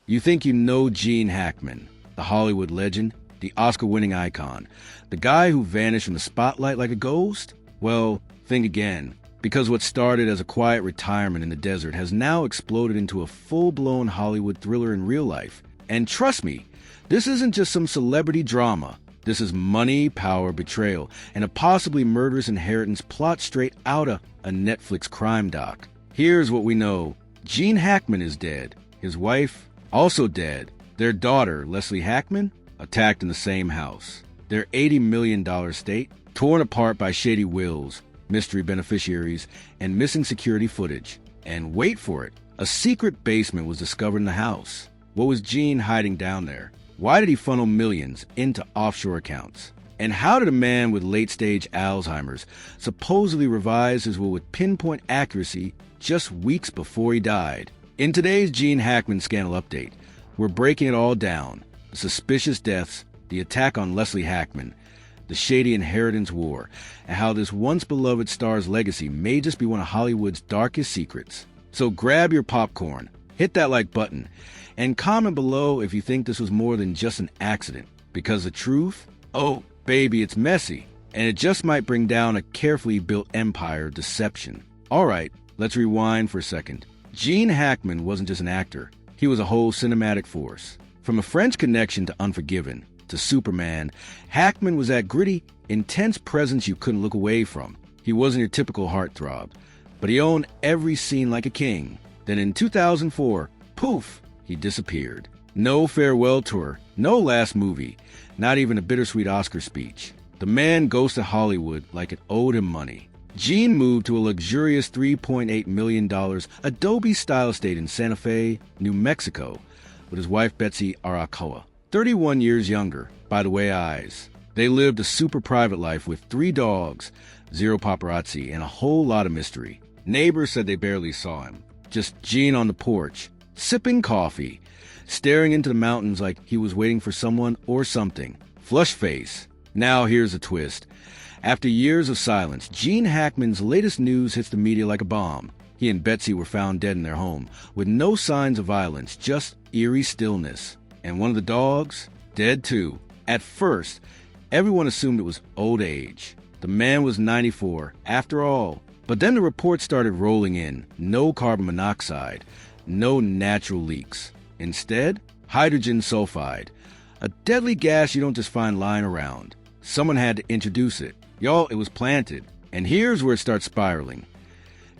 You think you know Gene Hackman, the Hollywood legend, the Oscar-winning icon, the guy who vanished from the spotlight like a ghost? Well, think again, because what started as a quiet retirement in the desert has now exploded into a full-blown Hollywood thriller in real life. And trust me, this isn't just some celebrity drama. This is money, power, betrayal, and a possibly murderous inheritance plot straight outta a Netflix crime doc. Here's what we know. Gene Hackman is dead. His wife, also dead. Their daughter, Leslie Hackman, attacked in the same house. Their $80 million estate, torn apart by shady wills, mystery beneficiaries, and missing security footage. And wait for it, a secret basement was discovered in the house. What was Gene hiding down there? Why did he funnel millions into offshore accounts? And how did a man with late-stage Alzheimer's supposedly revise his will with pinpoint accuracy just weeks before he died? In today's Gene Hackman Scandal Update, we're breaking it all down. The suspicious deaths, the attack on Leslie Hackman, the shady inheritance war, and how this once-beloved star's legacy may just be one of Hollywood's darkest secrets. So grab your popcorn, hit that like button, and comment below if you think this was more than just an accident. Because the truth? Oh, baby, it's messy. And it just might bring down a carefully built empire of deception. Alright, let's rewind for a second. Gene Hackman wasn't just an actor. He was a whole cinematic force. From A French Connection to Unforgiven to Superman, Hackman was that gritty, intense presence you couldn't look away from. He wasn't your typical heartthrob, but he owned every scene like a king. Then in 2004, poof, he disappeared. No farewell tour, no last movie, not even a bittersweet Oscar speech. The man ghosted Hollywood like it owed him money. Gene moved to a luxurious $3.8 million Adobe-style estate in Santa Fe, New Mexico, with his wife Betsy Arakoa, 31 years younger, by the way eyes. They lived a super private life with 3 dogs, 0 paparazzi, and a whole lot of mystery. Neighbors said they barely saw him. Just Gene on the porch, sipping coffee, staring into the mountains like he was waiting for someone or something. Flush face. Now here's a twist. After years of silence, Gene Hackman's latest news hits the media like a bomb. He and Betsy were found dead in their home, with no signs of violence, just eerie stillness. And one of the dogs? Dead too. At first, everyone assumed it was old age. The man was 94, after all. But then the reports started rolling in. No carbon monoxide, no natural leaks. Instead, hydrogen sulfide, a deadly gas you don't just find lying around. Someone had to introduce it. Y'all, it was planted. And here's where it starts spiraling.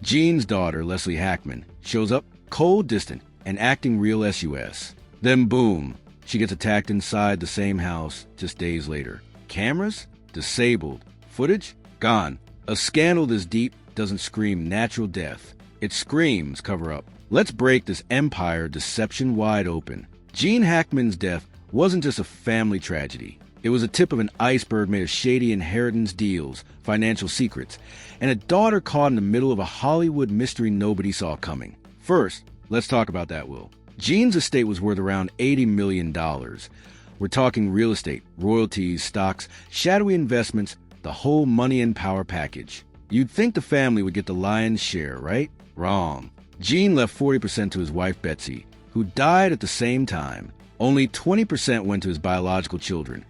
Gene's daughter, Leslie Hackman, shows up cold, distant, and acting real sus. Then boom, she gets attacked inside the same house just days later. Cameras? Disabled. Footage? Gone. A scandal this deep doesn't scream natural death. It screams cover-up. Let's break this empire deception wide open. Gene Hackman's death wasn't just a family tragedy. It was a tip of an iceberg made of shady inheritance deals, financial secrets, and a daughter caught in the middle of a Hollywood mystery nobody saw coming. First, let's talk about that will. Gene's estate was worth around $80 million. We're talking real estate, royalties, stocks, shadowy investments, the whole money and power package. You'd think the family would get the lion's share, right? Wrong. Gene left 40% to his wife Betsy, who died at the same time. Only 20% went to his biological children,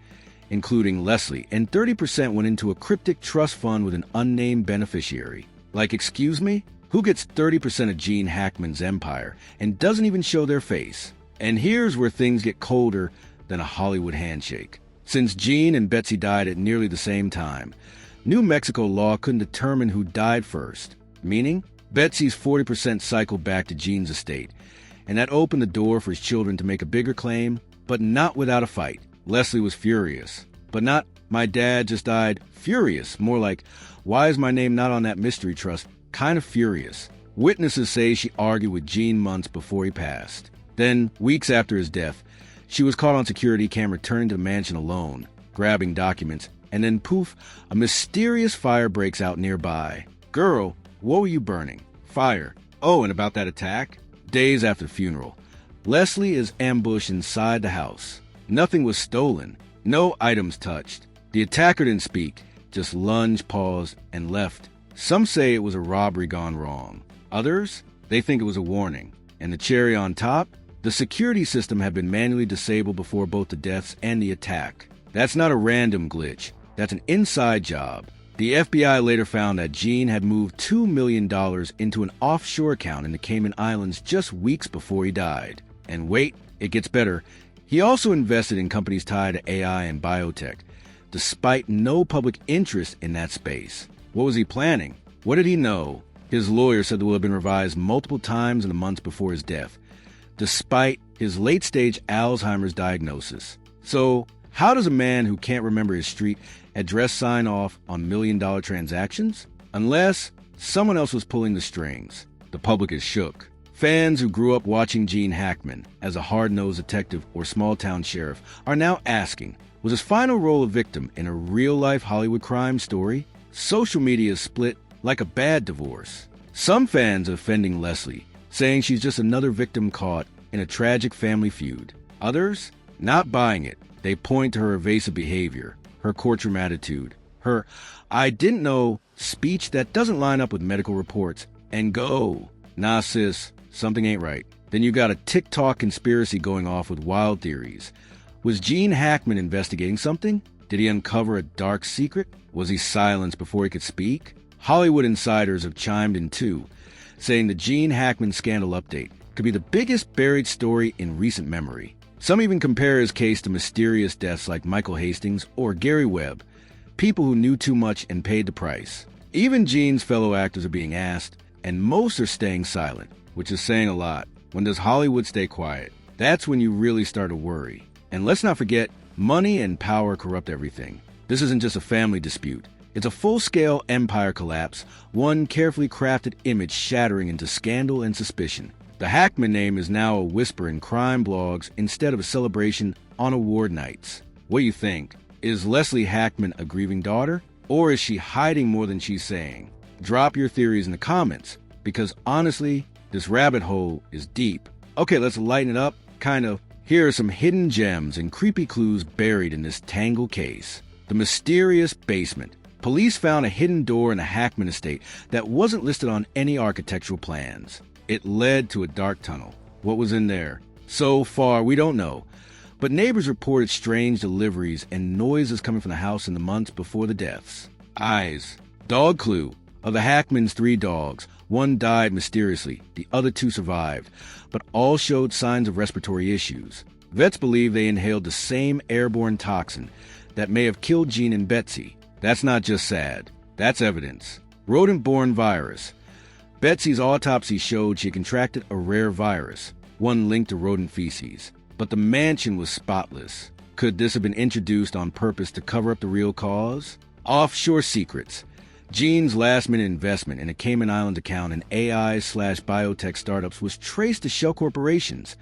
including Leslie, and 30% went into a cryptic trust fund with an unnamed beneficiary. Like, excuse me? Who gets 30% of Gene Hackman's empire and doesn't even show their face? And here's where things get colder than a Hollywood handshake. Since Gene and Betsy died at nearly the same time, New Mexico law couldn't determine who died first, meaning Betsy's 40% cycled back to Gene's estate, and that opened the door for his children to make a bigger claim, but not without a fight. Leslie was furious, but not, "my dad just died," furious, more like, "why is my name not on that mystery trust?" Kind of furious. Witnesses say she argued with Gene months before he passed. Then, weeks after his death, she was caught on security camera returning to the mansion alone, grabbing documents, and then poof, a mysterious fire breaks out nearby. Girl, what were you burning? Fire. Oh, and about that attack? Days after the funeral, Leslie is ambushed inside the house. Nothing was stolen. No items touched. The attacker didn't speak, just lunged, paused, and left. Some say it was a robbery gone wrong. Others, they think it was a warning. And the cherry on top? The security system had been manually disabled before both the deaths and the attack. That's not a random glitch. That's an inside job. The FBI later found that Gene had moved $2 million into an offshore account in the Cayman Islands just weeks before he died. And wait, it gets better. He also invested in companies tied to AI and biotech, despite no public interest in that space. What was he planning? What did he know? His lawyer said the will had been revised multiple times in the months before his death, despite his late-stage Alzheimer's diagnosis. So, how does a man who can't remember his street address sign off on million-dollar transactions? Unless someone else was pulling the strings. The public is shook. Fans who grew up watching Gene Hackman as a hard-nosed detective or small-town sheriff are now asking, was his final role a victim in a real-life Hollywood crime story? Social media is split like a bad divorce. Some fans are offending Leslie, saying she's just another victim caught in a tragic family feud. Others, not buying it. They point to her evasive behavior, her courtroom attitude, her "I didn't know" speech that doesn't line up with medical reports, and go, "Nah, sis, something ain't right." Then you got a TikTok conspiracy going off with wild theories. Was Gene Hackman investigating something? Did he uncover a dark secret? Was he silenced before he could speak? Hollywood insiders have chimed in too, saying the Gene Hackman scandal update could be the biggest buried story in recent memory. Some even compare his case to mysterious deaths like Michael Hastings or Gary Webb, people who knew too much and paid the price. Even Gene's fellow actors are being asked, and most are staying silent, which is saying a lot. When does Hollywood stay quiet? That's when you really start to worry. And let's not forget, money and power corrupt everything. This isn't just a family dispute. It's a full-scale empire collapse, one carefully crafted image shattering into scandal and suspicion. The Hackman name is now a whisper in crime blogs instead of a celebration on award nights. What do you think? Is Leslie Hackman a grieving daughter? Or is she hiding more than she's saying? Drop your theories in the comments, because honestly, this rabbit hole is deep. Okay, let's lighten it up, kind of. Here are some hidden gems and creepy clues buried in this tangled case. The mysterious basement. Police found a hidden door in the Hackman estate that wasn't listed on any architectural plans. It led to a dark tunnel. What was in there? So far, we don't know. But neighbors reported strange deliveries and noises coming from the house in the months before the deaths. Eyes. Dog clue. Of the Hackman's 3 dogs, one died mysteriously, the other 2 survived, but all showed signs of respiratory issues. Vets believe they inhaled the same airborne toxin that may have killed Gene and Betsy. That's not just sad. That's evidence. Rodent-borne virus. Betsy's autopsy showed she contracted a rare virus, one linked to rodent feces. But the mansion was spotless. Could this have been introduced on purpose to cover up the real cause? Offshore secrets. Gene's last-minute investment in a Cayman Islands account in AI/biotech startups was traced to shell corporations,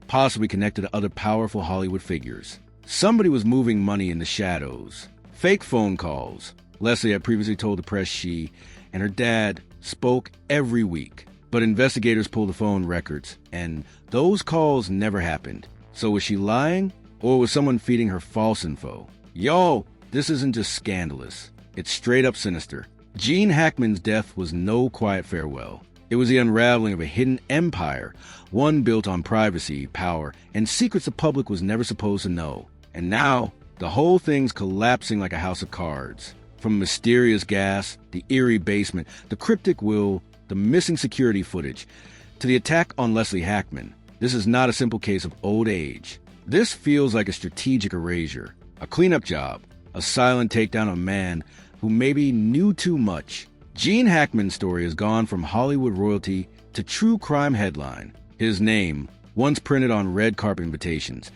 possibly connected to other powerful Hollywood figures. Somebody was moving money in the shadows. Fake phone calls. Leslie had previously told the press she and her dad spoke every week, but investigators pulled the phone records, and those calls never happened. So was she lying, or was someone feeding her false info? Yo, this isn't just scandalous. It's straight up sinister. Gene Hackman's death was no quiet farewell. It was the unraveling of a hidden empire, one built on privacy, power, and secrets the public was never supposed to know. And now, the whole thing's collapsing like a house of cards. From mysterious gas, the eerie basement, the cryptic will, the missing security footage, to the attack on Leslie Hackman. This is not a simple case of old age. This feels like a strategic erasure, a cleanup job, a silent takedown of a man who maybe knew too much. Gene Hackman's story has gone from Hollywood royalty to true crime headline. His name, once printed on red carpet invitations,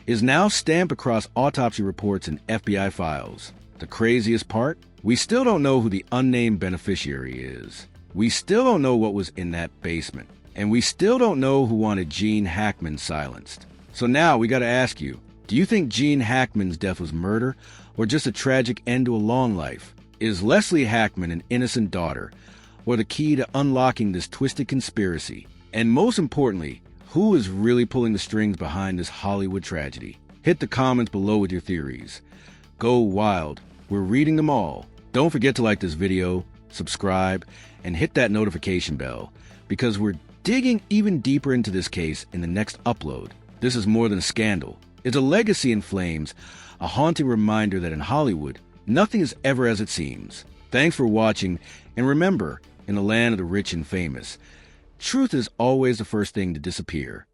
is now stamped across autopsy reports and FBI files. The craziest part? We still don't know who the unnamed beneficiary is. We still don't know what was in that basement. And we still don't know who wanted Gene Hackman silenced. So now we gotta ask you, do you think Gene Hackman's death was murder or just a tragic end to a long life? Is Leslie Hackman an innocent daughter or the key to unlocking this twisted conspiracy? And most importantly, who is really pulling the strings behind this Hollywood tragedy? Hit the comments below with your theories. Go wild. We're reading them all. Don't forget to like this video, subscribe, and hit that notification bell because we're digging even deeper into this case in the next upload. This is more than a scandal. It's a legacy in flames, a haunting reminder that in Hollywood, nothing is ever as it seems. Thanks for watching, and remember, in the land of the rich and famous, truth is always the first thing to disappear.